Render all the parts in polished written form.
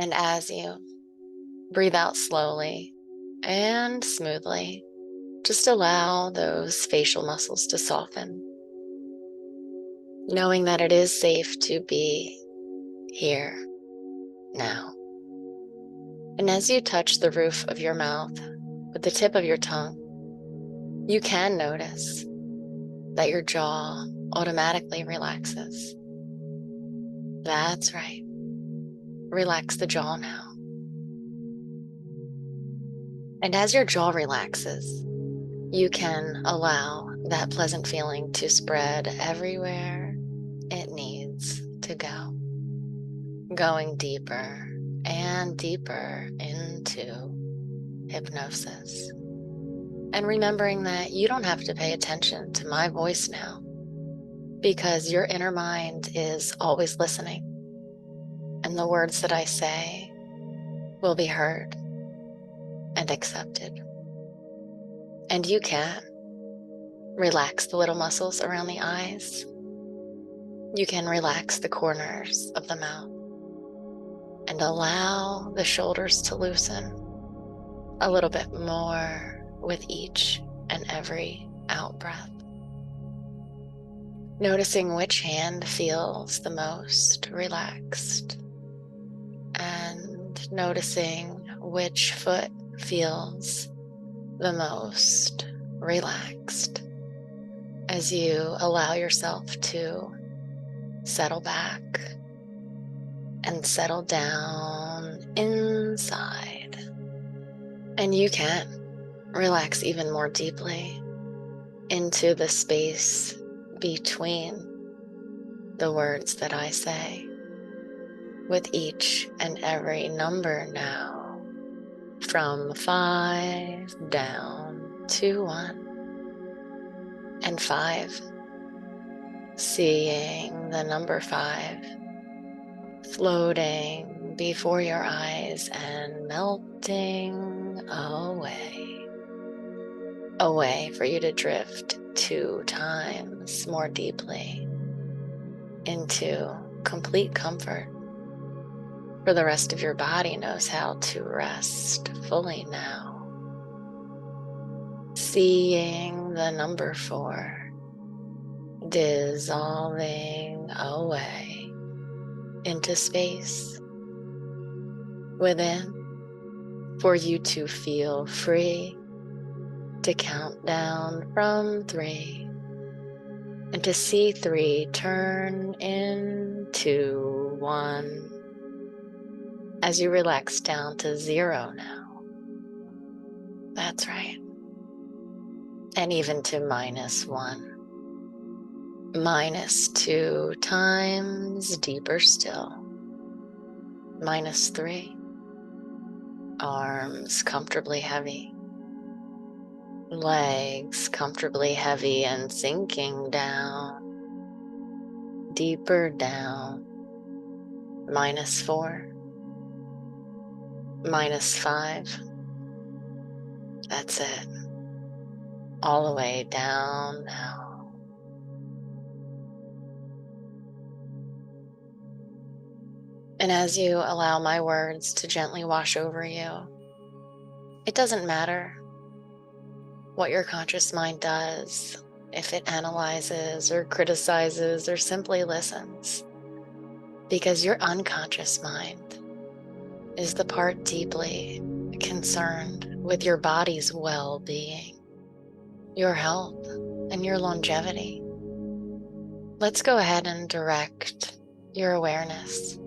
And as you breathe out slowly and smoothly, just allow those facial muscles to soften, knowing that it is safe to be here now. And as you touch the roof of your mouth with the tip of your tongue, you can notice that your jaw automatically relaxes. That's right. Relax the jaw now. And as your jaw relaxes, you can allow that pleasant feeling to spread everywhere it needs to go, going deeper and deeper into hypnosis. And remembering that you don't have to pay attention to my voice now, because your inner mind is always listening, and the words that I say will be heard and accepted. And you can relax the little muscles around the eyes. You can relax the corners of the mouth and allow the shoulders to loosen a little bit more with each and every out breath. Noticing which hand feels the most relaxed and noticing which foot feels the most relaxed as you allow yourself to settle back and settle down inside. And you can relax even more deeply into the space between the words that I say, with each and every number now, from 5 down to 1, and 5, seeing the number 5 floating before your eyes and melting away for you to drift 2 times more deeply into complete comfort. For the rest of your body knows how to rest fully now. Seeing the number 4 dissolving away into space within, for you to feel free to count down from 3 and to see 3 turn into 1 as you relax down to 0 now. That's right. And even to -1. -2 times deeper still. -3. Arms comfortably heavy. Legs comfortably heavy and sinking down. Deeper down. -4. -5. That's it. All the way down now. And as you allow my words to gently wash over you, it doesn't matter what your conscious mind does, if it analyzes or criticizes or simply listens, because your unconscious mind is the part deeply concerned with your body's well-being, your health, and your longevity. Let's go ahead and direct your awareness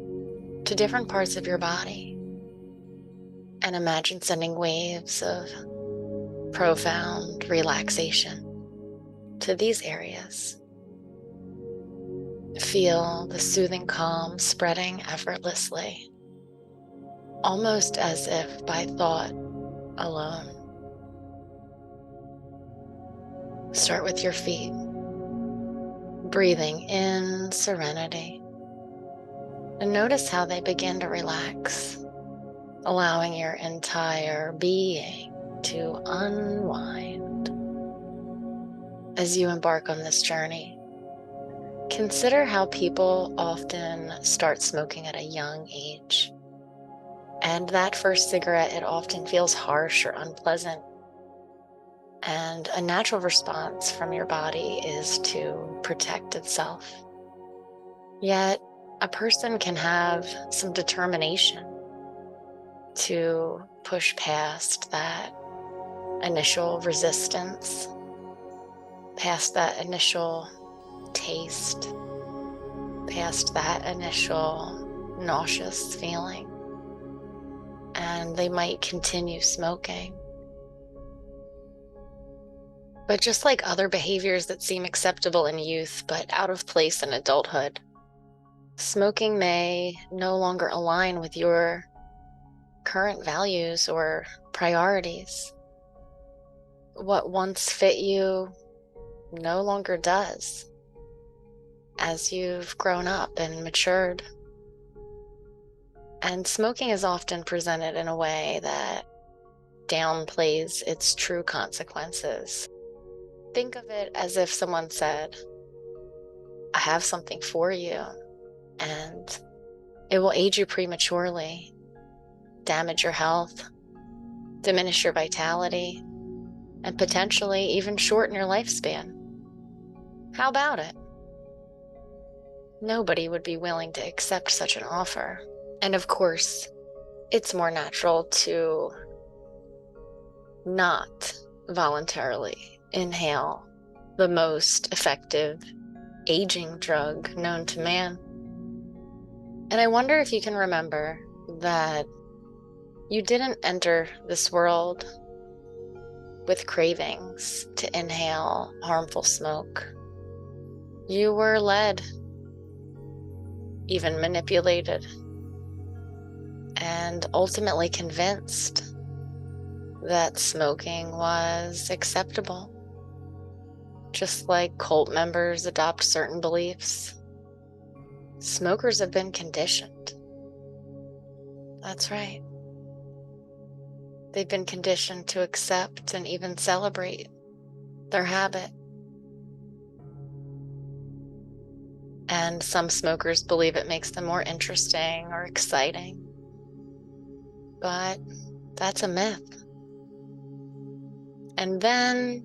to different parts of your body and imagine sending waves of profound relaxation to these areas. Feel the soothing calm spreading effortlessly, almost as if by thought alone. Start with your feet, breathing in serenity, and notice how they begin to relax, allowing your entire being to unwind. As you embark on this journey, consider how people often start smoking at a young age, And that first cigarette, it often feels harsh or unpleasant. And a natural response from your body is to protect itself. Yet, a person can have some determination to push past that initial resistance, past that initial taste, past that initial nauseous feeling, and they might continue smoking. But just like other behaviors that seem acceptable in youth but out of place in adulthood, smoking may no longer align with your current values or priorities. What once fit you no longer does as you've grown up and matured. And smoking is often presented in a way that downplays its true consequences. Think of it as if someone said, I have something for you, and it will age you prematurely, damage your health, diminish your vitality, and potentially even shorten your lifespan. How about it? Nobody would be willing to accept such an offer. And of course, it's more natural to not voluntarily inhale the most effective aging drug known to man. And I wonder if you can remember that you didn't enter this world with cravings to inhale harmful smoke. You were led, even manipulated, and ultimately convinced that smoking was acceptable. Just like cult members adopt certain beliefs, smokers have been conditioned. That's right. They've been conditioned to accept and even celebrate their habit. And some smokers believe it makes them more interesting or exciting. But that's a myth. And then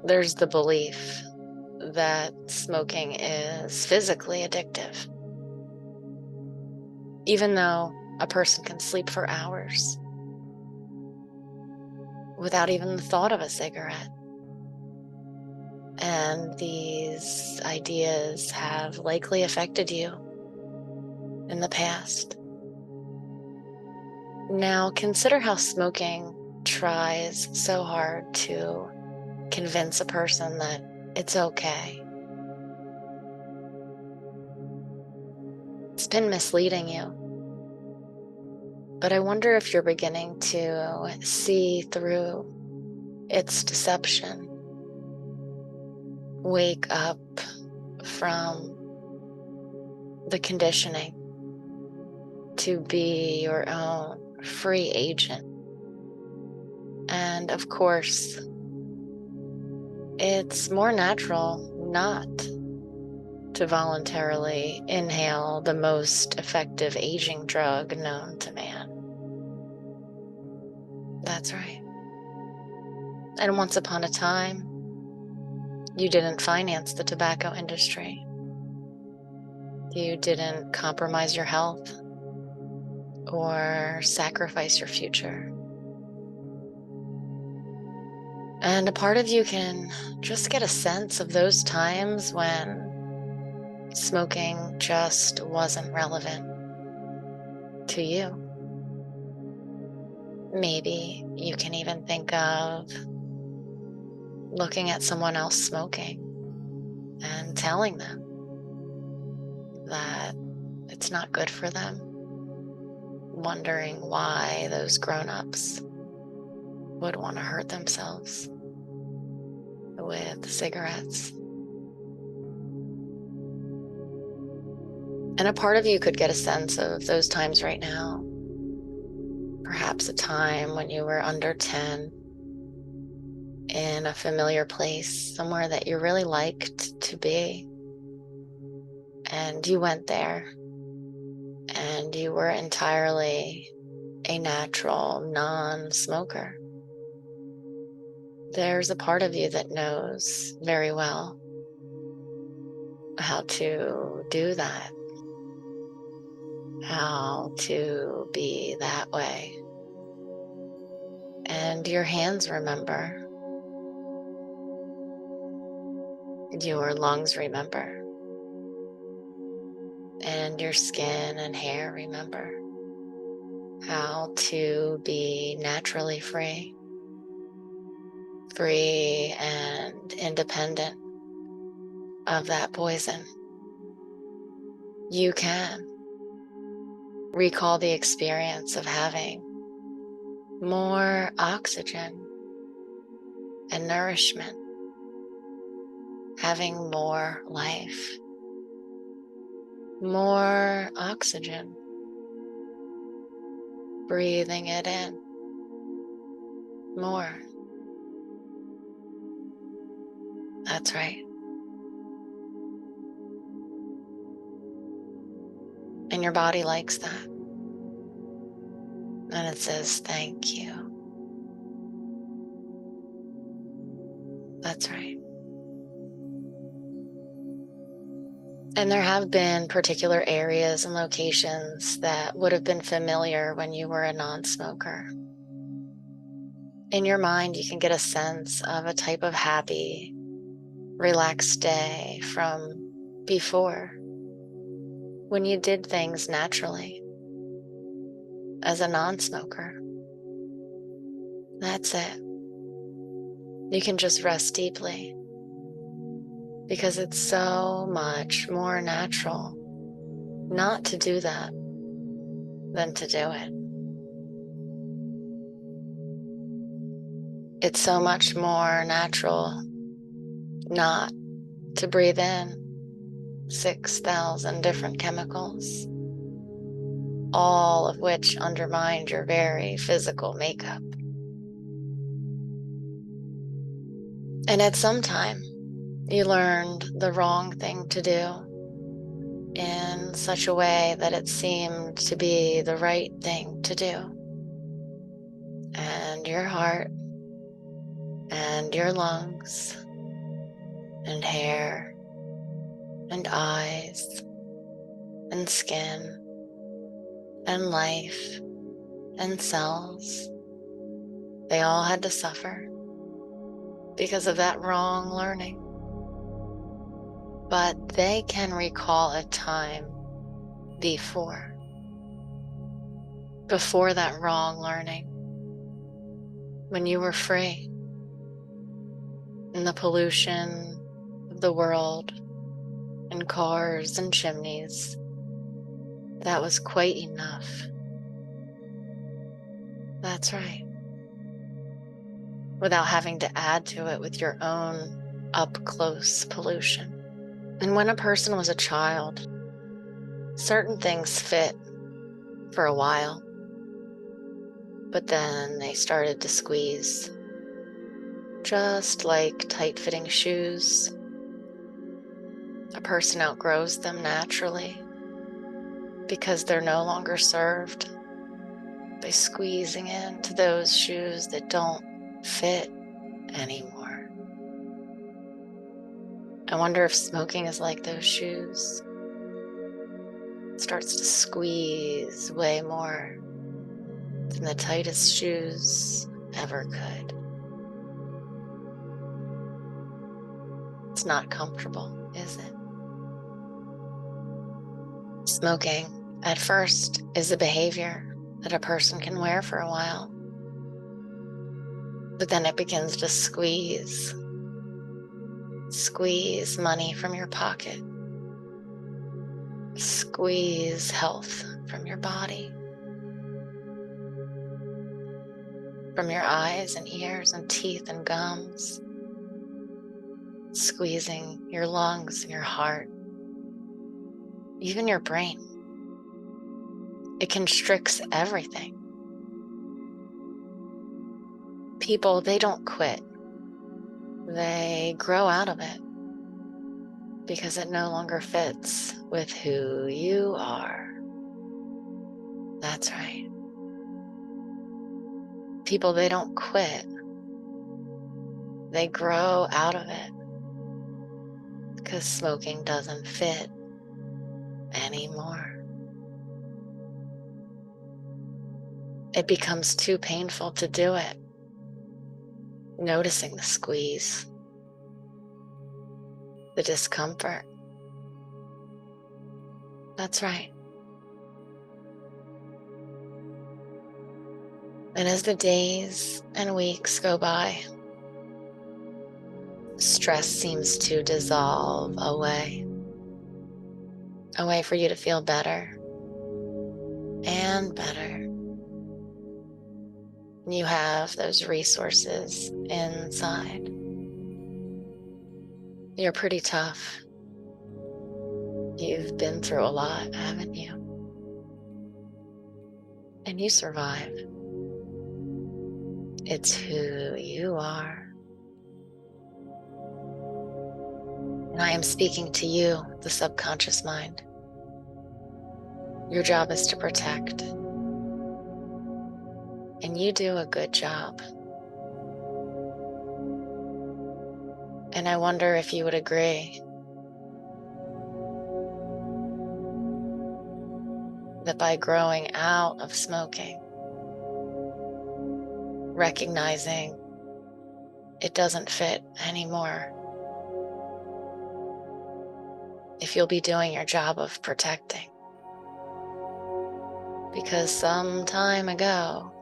there's the belief that smoking is physically addictive. Even though a person can sleep for hours without even the thought of a cigarette. And these ideas have likely affected you in the past. Now consider how smoking tries so hard to convince a person that it's okay. It's been misleading you. But I wonder if you're beginning to see through its deception. Wake up from the conditioning to be your own free agent. And of course, it's more natural not to voluntarily inhale the most effective aging drug known to man. That's right. And once upon a time, you didn't finance the tobacco industry. You didn't compromise your health or sacrifice your future. And a part of you can just get a sense of those times when smoking just wasn't relevant to you. Maybe you can even think of looking at someone else smoking and telling them that it's not good for them, wondering why those grown-ups would want to hurt themselves with cigarettes. And a part of you could get a sense of those times right now. Perhaps a time when you were under 10 in a familiar place, somewhere that you really liked to be. And you went there and you were entirely a natural non-smoker, there's a part of you that knows very well how to do that, how to be that way. And your hands remember, your lungs remember, and your skin and hair remember how to be naturally free, free and independent of that poison. You can recall the experience of having more oxygen and nourishment, having more life, more oxygen, breathing it in, more. That's right. And your body likes that. And it says, thank you. That's right. And there have been particular areas and locations that would have been familiar when you were a non-smoker. In your mind, you can get a sense of a type of happy, relaxed day from before, when you did things naturally as a non-smoker. That's it. You can just rest deeply because it's so much more natural not to do that than to do it. It's so much more natural not to breathe in 6,000 different chemicals, all of which undermine your very physical makeup. And at some time, you learned the wrong thing to do in such a way that it seemed to be the right thing to do. And your heart and your lungs and hair and eyes and skin and life and cells, they all had to suffer because of that wrong learning. But they can recall a time before that wrong learning, when you were free in the pollution of the world and cars and chimneys. That was quite enough. That's right. Without having to add to it with your own up-close pollution. And when a person was a child, certain things fit for a while, but then they started to squeeze. Just like tight-fitting shoes, a person outgrows them naturally because they're no longer served by squeezing into those shoes that don't fit anymore. I wonder if smoking is like those shoes. It starts to squeeze way more than the tightest shoes ever could. It's not comfortable, is it? Smoking, at first, is a behavior that a person can wear for a while. But then it begins to squeeze money from your pocket, squeeze health from your body, from your eyes and ears and teeth and gums, squeezing your lungs and your heart, even your brain. It constricts everything. People, they don't quit. They grow out of it because it no longer fits with who you are. That's right. people, they don't quit. They grow out of it because smoking doesn't fit anymore. It becomes too painful to do it. Noticing the squeeze, the discomfort. That's right. And as the days and weeks go by, stress seems to dissolve away. A way for you to feel better and better. You have those resources inside. You're pretty tough. You've been through a lot, haven't you? And you survive. It's who you are. And I am speaking to you, the subconscious mind. Your job is to protect. And you do a good job. And I wonder if you would agree that by growing out of smoking, recognizing it doesn't fit anymore, if you'll be doing your job of protecting. Because some time ago,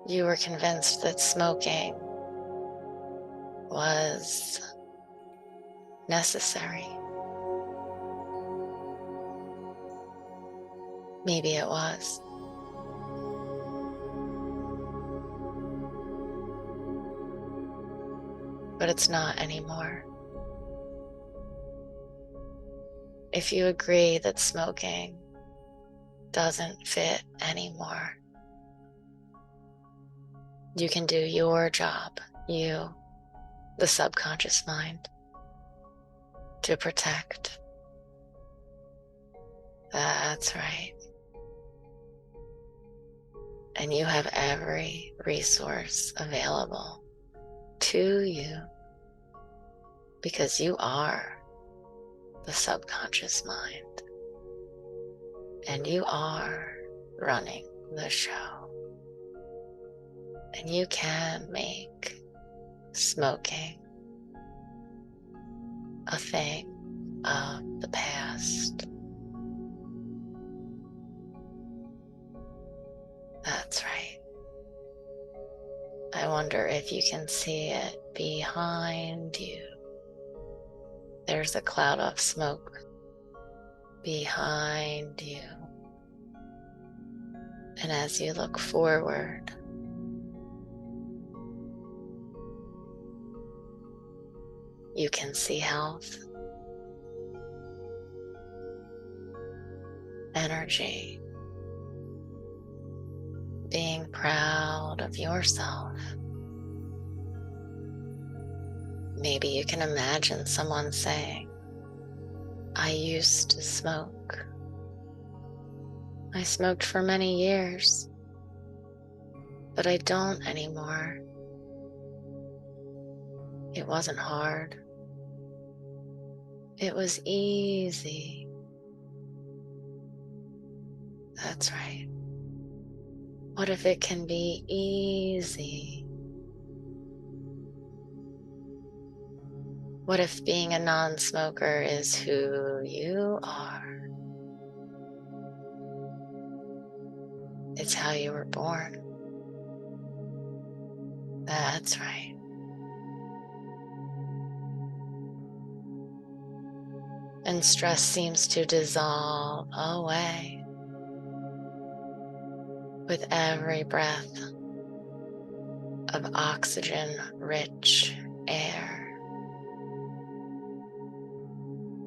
you were convinced that smoking was necessary. Maybe it was. But it's not anymore. If you agree that smoking doesn't fit anymore, you can do your job, you, the subconscious mind, to protect. That's right. And you have every resource available to you because you are the subconscious mind and you are running the show. And you can make smoking a thing of the past. That's right. I wonder if you can see it behind you. There's a cloud of smoke behind you. And as you look forward, you can see health, energy, being proud of yourself. Maybe you can imagine someone saying, I used to smoke. I smoked for many years, but I don't anymore. It wasn't hard. It was easy. That's right. What if it can be easy? What if being a non-smoker is who you are? It's how you were born. That's right. And stress seems to dissolve away with every breath of oxygen-rich air.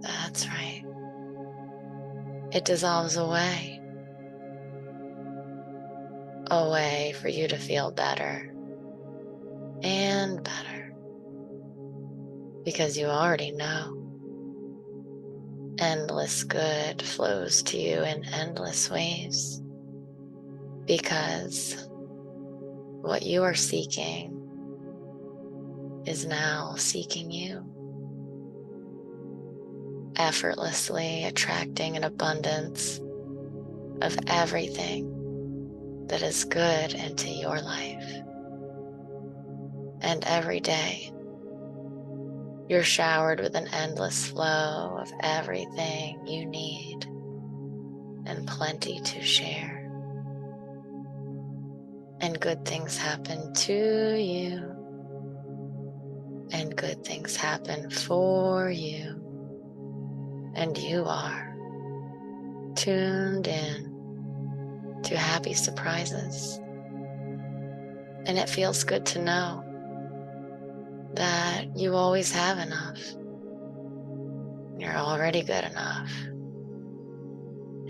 That's right. It dissolves away. A way for you to feel better and better. Because you already know endless good flows to you in endless ways. Because what you are seeking is now seeking you, effortlessly attracting an abundance of everything that is good into your life. And every day, you're showered with an endless flow of everything you need and plenty to share. And good things happen to you, and good things happen for you. And you are tuned in to happy surprises. And it feels good to know that you always have enough. You're already good enough.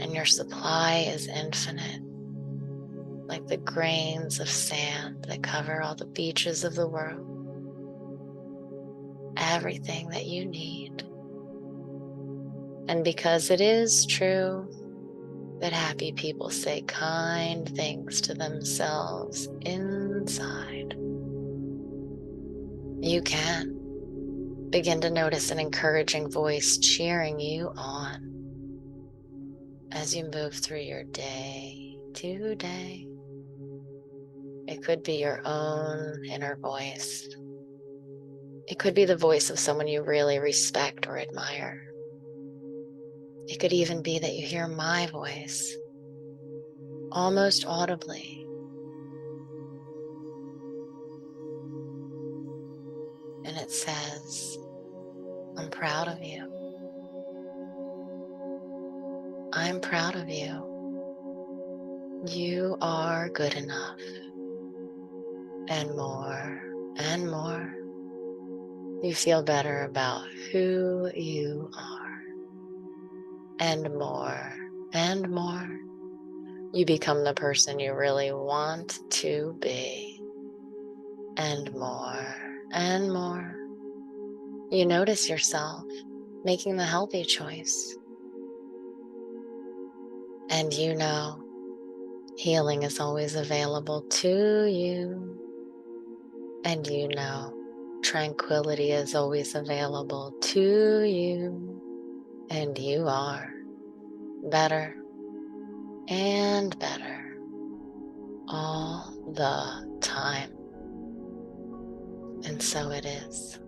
And your supply is infinite, like the grains of sand that cover all the beaches of the world. Everything that you need. And because it is true that happy people say kind things to themselves inside, you can begin to notice an encouraging voice cheering you on as you move through your day to day. It could be your own inner voice. It could be the voice of someone you really respect or admire. It could even be that you hear my voice almost audibly. And it says, I'm proud of you. I'm proud of you. You are good enough. And more and more, you feel better about who you are. And more, you become the person you really want to be. And more, you notice yourself making the healthy choice. And you know healing is always available to you. And you know tranquility is always available to you. And you are better and better all the time. And so it is.